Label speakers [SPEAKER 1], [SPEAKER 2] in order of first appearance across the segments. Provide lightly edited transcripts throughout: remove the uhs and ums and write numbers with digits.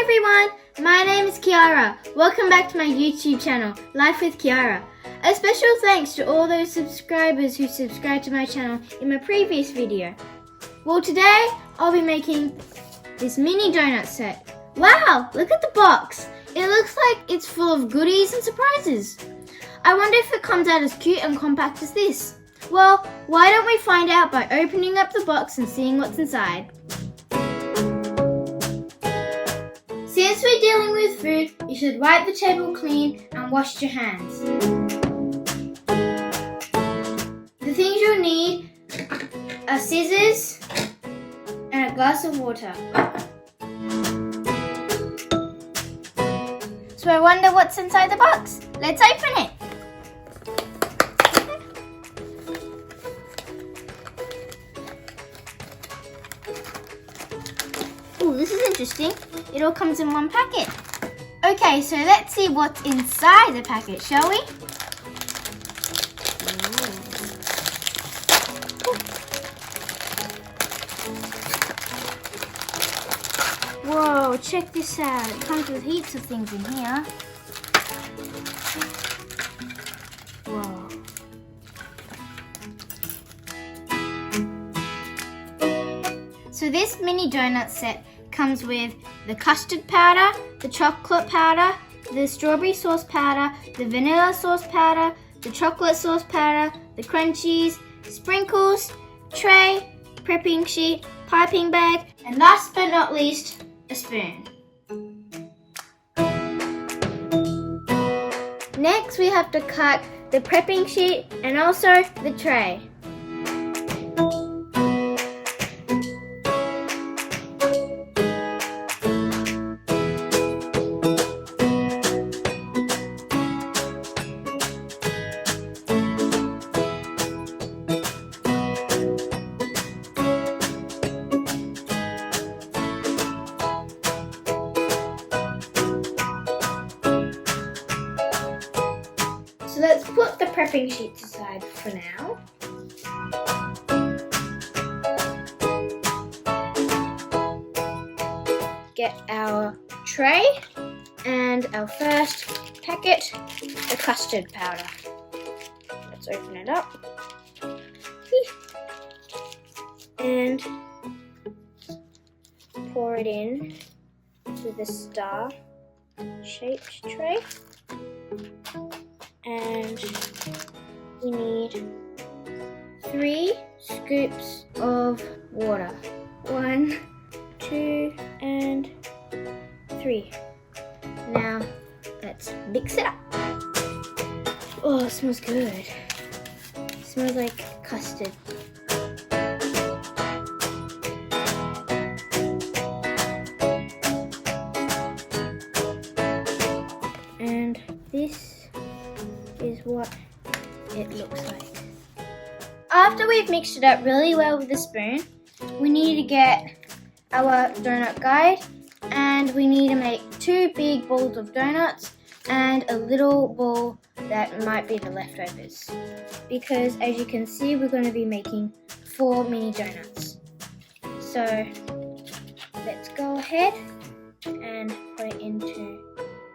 [SPEAKER 1] everyone, my name is Kiara. Welcome back to my YouTube channel, Life with Kiara. A special thanks to all those subscribers who subscribed to my channel in my previous video. Well, today I'll be making this mini donut set. Wow, look at the box. It looks like it's full of goodies and surprises. I wonder if it comes out as cute and compact as this. Well, why don't we find out by opening up the box and seeing what's inside. Since we're dealing with food, you should wipe the table clean and wash your hands. The things you'll need are scissors and a glass of water. So I wonder what's inside the box. Let's open it. Oh, this is interesting. It all comes in one packet. Okay, so let's see what's inside the packet, shall we? Whoa, check this out. It comes with heaps of things in here. Whoa. So this mini donut set comes with the custard powder, the chocolate powder, the strawberry sauce powder, the vanilla sauce powder, the chocolate sauce powder, the crunchies, sprinkles, tray, prepping sheet, piping bag, and last but not least, a spoon. Next we have to cut the prepping sheet and also the tray. So let's put the prepping sheets aside for now. Get our tray and our first packet, the custard powder. Let's open it up. And pour it in to the star-shaped tray. And we need 3 scoops of water. 1, 2, and 3. Now let's mix it up. Oh, it smells good. It smells like custard. And this is what it looks like. After we've mixed it up really well with the spoon, we need to get our donut guide, and we need to make 2 big balls of donuts and a little ball that might be the leftovers, because as you can see we're going to be making 4 mini donuts. So let's go ahead and put it into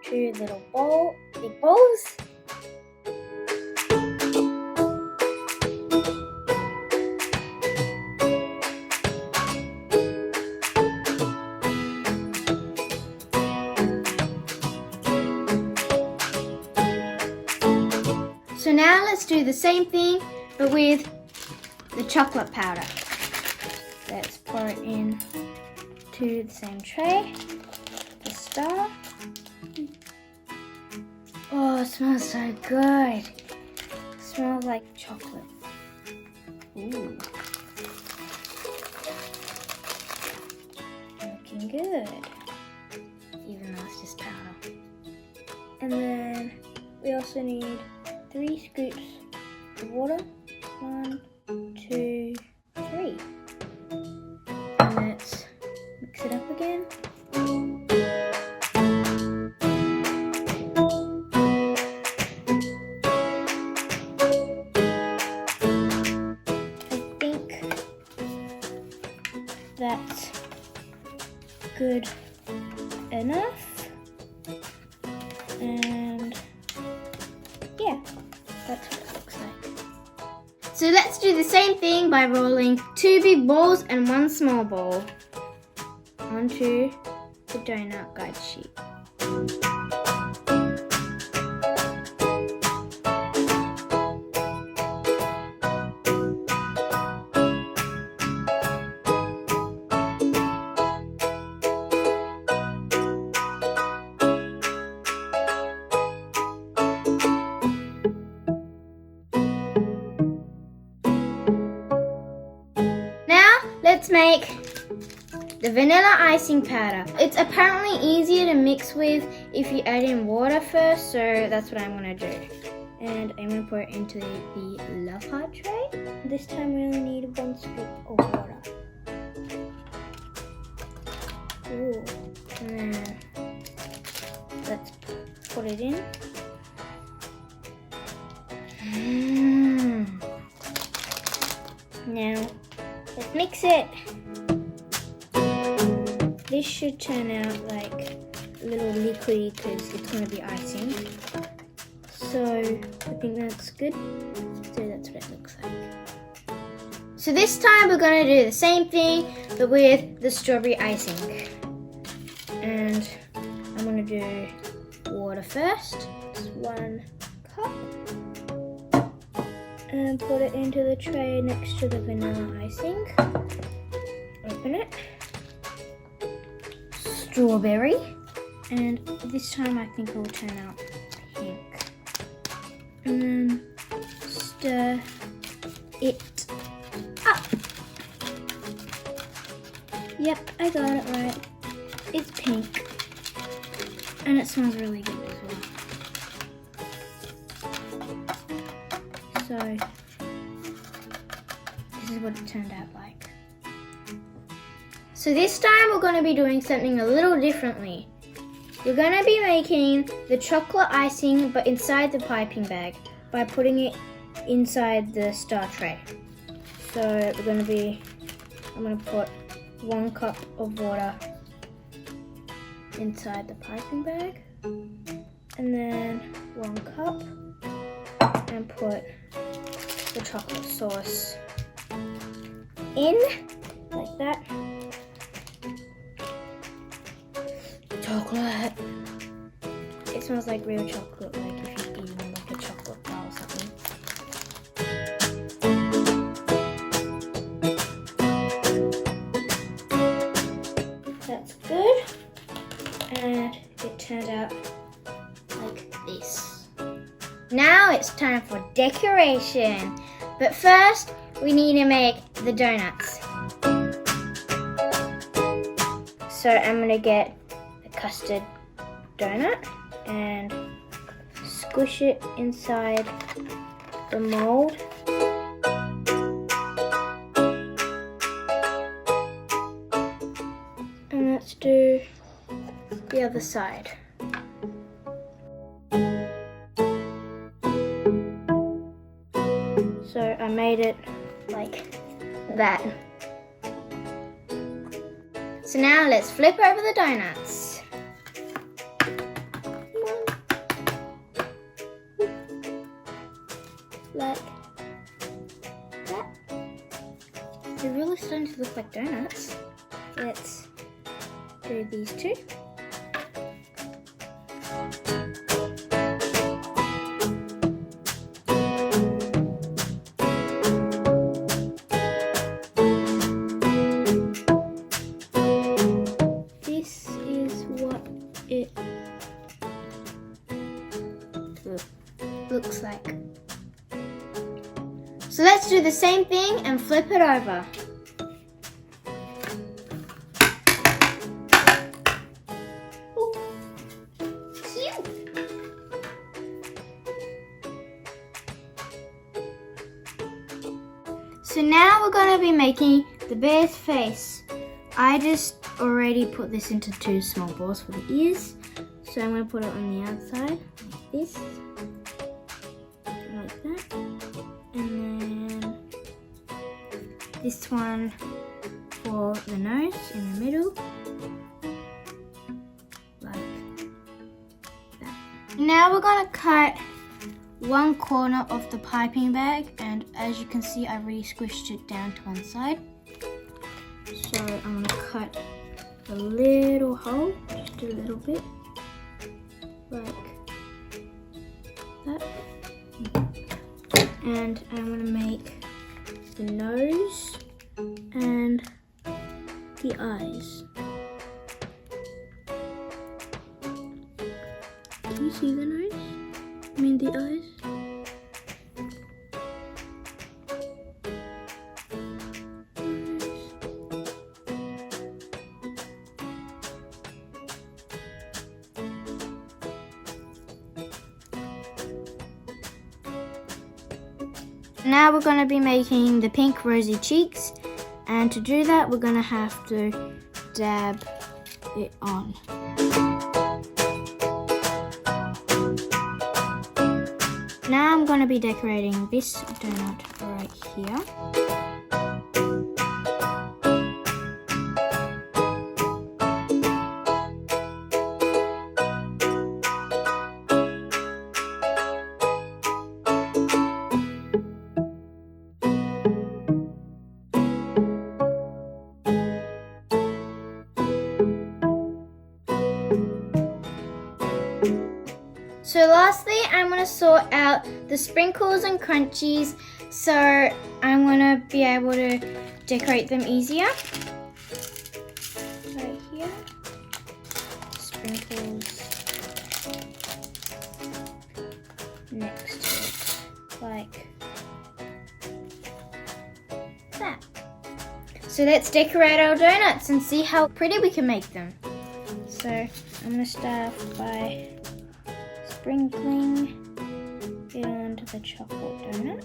[SPEAKER 1] 2 little big bowls. So now let's do the same thing, but with the chocolate powder. Let's pour it in to the same tray, the star. Oh, it smells so good. It smells like chocolate. Ooh. Looking good. Even though it's just powder. And then we also need 3 scoops of water. 1, 2, 3. And let's mix it up again. I think that's good enough. And yeah, that's what it looks like. So let's do the same thing by rolling 2 big balls and 1 small ball onto the donut guide sheet. Let's make the vanilla icing powder. It's apparently easier to mix with if you add in water first, so that's what I'm going to do. And I'm going to pour it into the love heart tray. This time we only need 1 scoop of water. Ooh. And then let's put it in. Now let's mix it. This should turn out like a little liquidy because it's going to be icing. So I think that's good. So that's what it looks like. So this time we're going to do the same thing but with the strawberry icing. And I'm going to do water first. Just 1 cup. And put it into the tray next to the vanilla icing. Open it. Strawberry. And this time I think it will turn out pink. And then stir it up. Yep, I got it right. It's pink. And it smells really good as well. So this is what it turned out like. So this time we're going to be doing something a little differently. We're going to be making the chocolate icing but inside the piping bag by putting it inside the star tray. So I'm going to put 1 cup of water inside the piping bag and then 1 cup and put the chocolate sauce in like that. Chocolate. It smells like real chocolate, like if you're eating like a chocolate bar or something. That's good. And it turned out like this. Now it's time for decoration. But first, we need to make the donuts. So I'm going to get a custard donut and squish it inside the mold. And let's do the other side. So I made it like that. So now let's flip over the donuts. Like that. They're really starting to look like donuts. Let's do these two. This is what it looks like. So let's do the same thing and flip it over. So now we're going to be making the bear's face. I just already put this into 2 small balls for the ears. So I'm going to put it on the outside like this. Like that. And then this one for the nose in the middle. Now we're gonna cut one corner of the piping bag, and as you can see, I've really squished it down to one side. So I'm gonna cut a little hole, just a little bit, like that. And I'm gonna make the nose and the eyes. Can you see the nose? I mean the eyes? Now we're going to be making the pink rosy cheeks, and to do that we're going to have to dab it on. Now I'm going to be decorating this donut right here. So lastly, I'm going to sort out the sprinkles and crunchies so I'm going to be able to decorate them easier. Right here, sprinkles next to it, like that. So let's decorate our donuts and see how pretty we can make them. So I'm going to start off by sprinkling it onto the chocolate donut,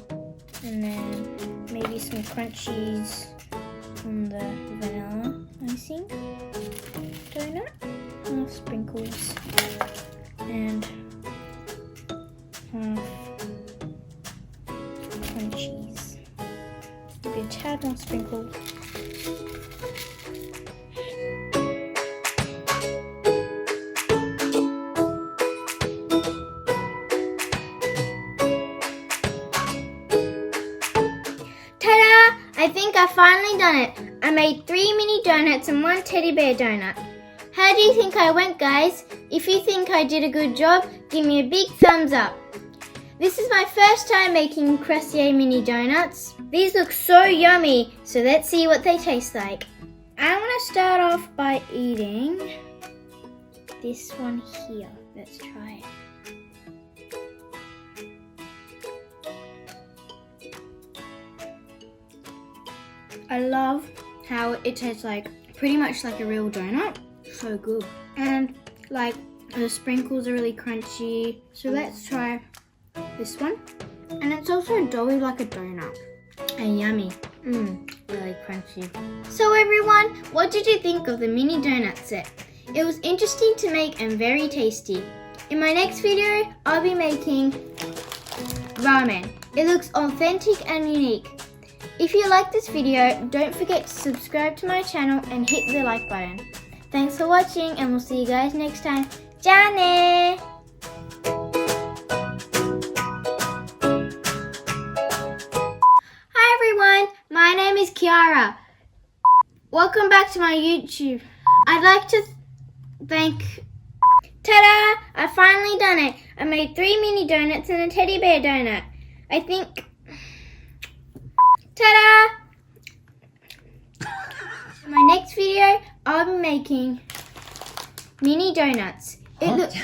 [SPEAKER 1] and then maybe some crunchies on the vanilla icing donut, half sprinkles and half crunchies. Maybe a tad more sprinkles. I think I've finally done it. I made 3 mini donuts and 1 teddy bear donut. How do you think I went, guys? If you think I did a good job, give me a big thumbs up. This is my first time making Kracie Mini Doughnuts. These look so yummy, so let's see what they taste like. I want to start off by eating this one here. Let's try it. I love how it tastes like pretty much like a real donut. So good. And like the sprinkles are really crunchy. So let's try this one. And it's also doughy like a donut. And yummy. Really crunchy. So everyone, what did you think of the mini donut set? It was interesting to make and very tasty. In my next video, I'll be making ramen. It looks authentic and unique. If you like this video, don't forget to subscribe to my channel and hit the like button. Thanks for watching, and we'll see you guys next time. Ja ne! Hi everyone, my name is Kiara. Welcome back to my YouTube. I'd like to thank... Ta-da! I've finally done it. I made 3 mini donuts and a teddy bear donut. I think... Ta-da! In my next video, I'll be making mini donuts. It looks...